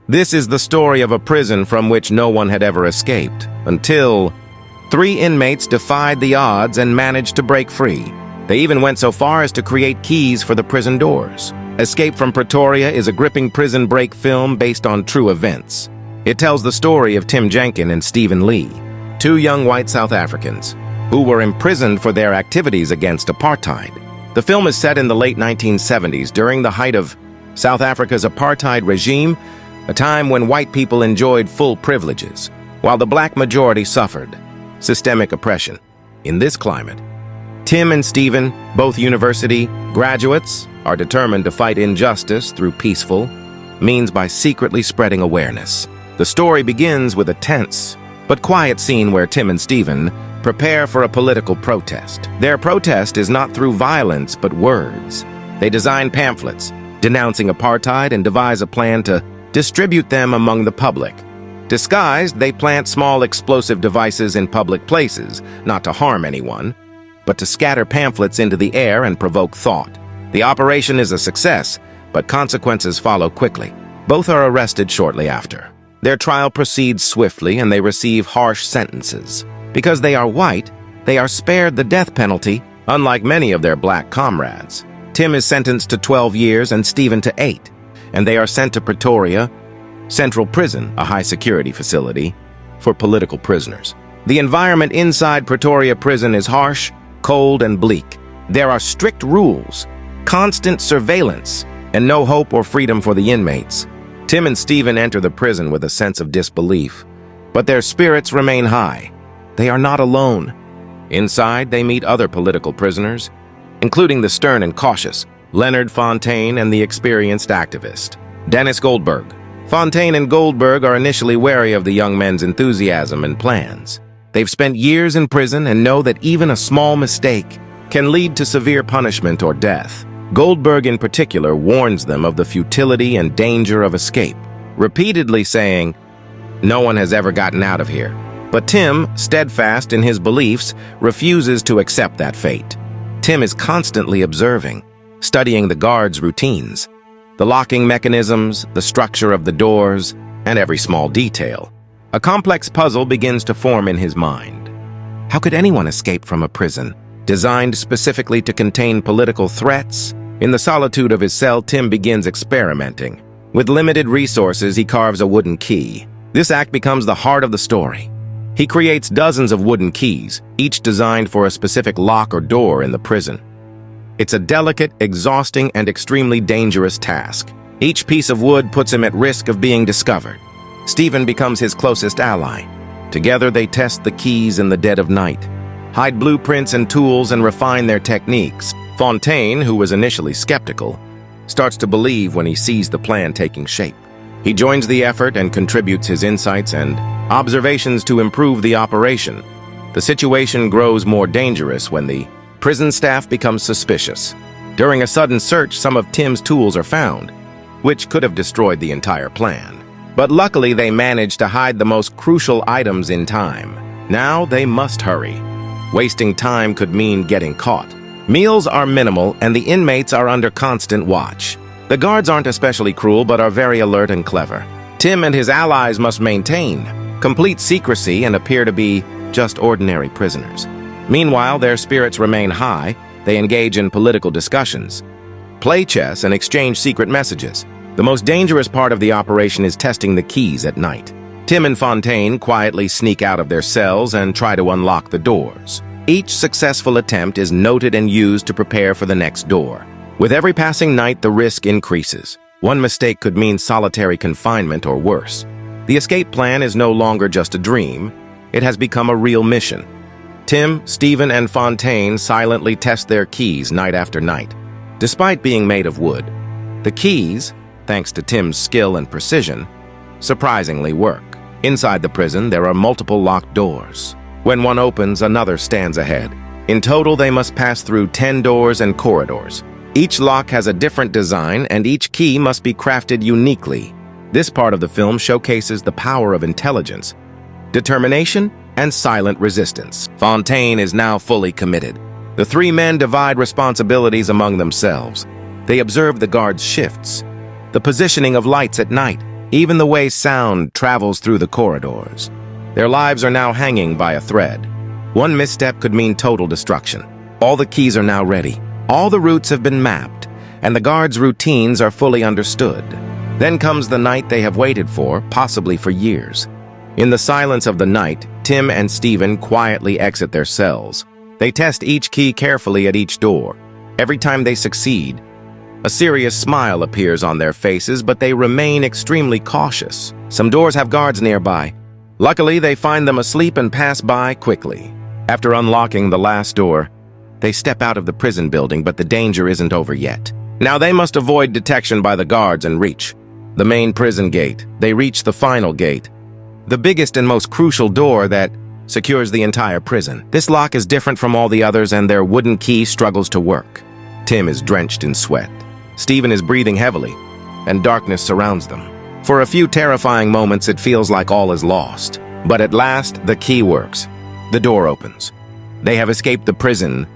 This is the story of a prison from which no one had ever escaped, until 3 inmates defied the odds and managed to break free. They even went so far as to create keys for the prison doors. Escape from Pretoria is a gripping prison break film based on true events. It tells the story of Tim Jenkin and Stephen Lee, 2 young white South Africans who were imprisoned for their activities against apartheid. The film is set in the late 1970s during the height of South Africa's apartheid regime, a time when white people enjoyed full privileges, while the black majority suffered systemic oppression. In this climate, Tim and Stephen, both university graduates, are determined to fight injustice through peaceful means by secretly spreading awareness. The story begins with a tense but quiet scene where Tim and Stephen prepare for a political protest. Their protest is not through violence but words. They design pamphlets denouncing apartheid and devise a plan to distribute them among the public. Disguised, they plant small explosive devices in public places, not to harm anyone, but to scatter pamphlets into the air and provoke thought. The operation is a success, but consequences follow quickly. Both are arrested shortly after. Their trial proceeds swiftly and they receive harsh sentences. Because they are white, they are spared the death penalty, unlike many of their black comrades. Tim is sentenced to 12 years and Stephen to 8, and they are sent to Pretoria Central Prison, a high-security facility for political prisoners. The environment inside Pretoria Prison is harsh, cold, and bleak. There are strict rules, constant surveillance, and no hope or freedom for the inmates. Tim and Stephen enter the prison with a sense of disbelief, but their spirits remain high. They are not alone. Inside, they meet other political prisoners, including the stern and cautious Leonard Fontaine and the experienced activist, Dennis Goldberg. Fontaine and Goldberg are initially wary of the young men's enthusiasm and plans. They've spent years in prison and know that even a small mistake can lead to severe punishment or death. Goldberg in particular warns them of the futility and danger of escape, repeatedly saying, "No one has ever gotten out of here." But Tim, steadfast in his beliefs, refuses to accept that fate. Tim is constantly observing, studying the guards' routines, the locking mechanisms, the structure of the doors, and every small detail. A complex puzzle begins to form in his mind. How could anyone escape from a prison designed specifically to contain political threats? In the solitude of his cell, Tim begins experimenting. With limited resources, he carves a wooden key. This act becomes the heart of the story. He creates dozens of wooden keys, each designed for a specific lock or door in the prison. It's a delicate, exhausting, and extremely dangerous task. Each piece of wood puts him at risk of being discovered. Stephen becomes his closest ally. Together they test the keys in the dead of night, hide blueprints and tools, and refine their techniques. Fontaine, who was initially skeptical, starts to believe when he sees the plan taking shape. He joins the effort and contributes his insights and observations to improve the operation. The situation grows more dangerous when the prison staff becomes suspicious. During a sudden search, some of Tim's tools are found, which could have destroyed the entire plan. But luckily, they manage to hide the most crucial items in time. Now they must hurry. Wasting time could mean getting caught. Meals are minimal, and the inmates are under constant watch. The guards aren't especially cruel, but are very alert and clever. Tim and his allies must maintain complete secrecy and appear to be just ordinary prisoners. Meanwhile, their spirits remain high. They engage in political discussions, play chess, and exchange secret messages. The most dangerous part of the operation is testing the keys at night. Tim and Fontaine quietly sneak out of their cells and try to unlock the doors. Each successful attempt is noted and used to prepare for the next door. With every passing night, the risk increases. One mistake could mean solitary confinement or worse. The escape plan is no longer just a dream. It has become a real mission. Tim, Stephen, and Fontaine silently test their keys night after night. Despite being made of wood, the keys, thanks to Tim's skill and precision, surprisingly work. Inside the prison, there are multiple locked doors. When one opens, another stands ahead. In total, they must pass through 10 doors and corridors. Each lock has a different design, and each key must be crafted uniquely. This part of the film showcases the power of intelligence, determination, and silent resistance. Fontaine is now fully committed. The 3 men divide responsibilities among themselves. They observe the guards' shifts, the positioning of lights at night, Even the way sound travels through the corridors. Their lives are now hanging by a thread. One misstep could mean total destruction. All the keys are now ready. All the routes have been mapped, and the guards' routines are fully understood. Then comes the night they have waited for, possibly for years. In the silence of the night, Tim and Stephen quietly exit their cells. They test each key carefully at each door. Every time they succeed, a serious smile appears on their faces, but they remain extremely cautious. Some doors have guards nearby. Luckily, they find them asleep and pass by quickly. After unlocking the last door, they step out of the prison building, but the danger isn't over yet. Now they must avoid detection by the guards and reach the main prison gate. They reach the final gate, the biggest and most crucial door that secures the entire prison. This lock is different from all the others, and their wooden key struggles to work. Tim is drenched in sweat. Stephen is breathing heavily, and darkness surrounds them. For a few terrifying moments, it feels like all is lost. But at last, the key works. The door opens. They have escaped the prison,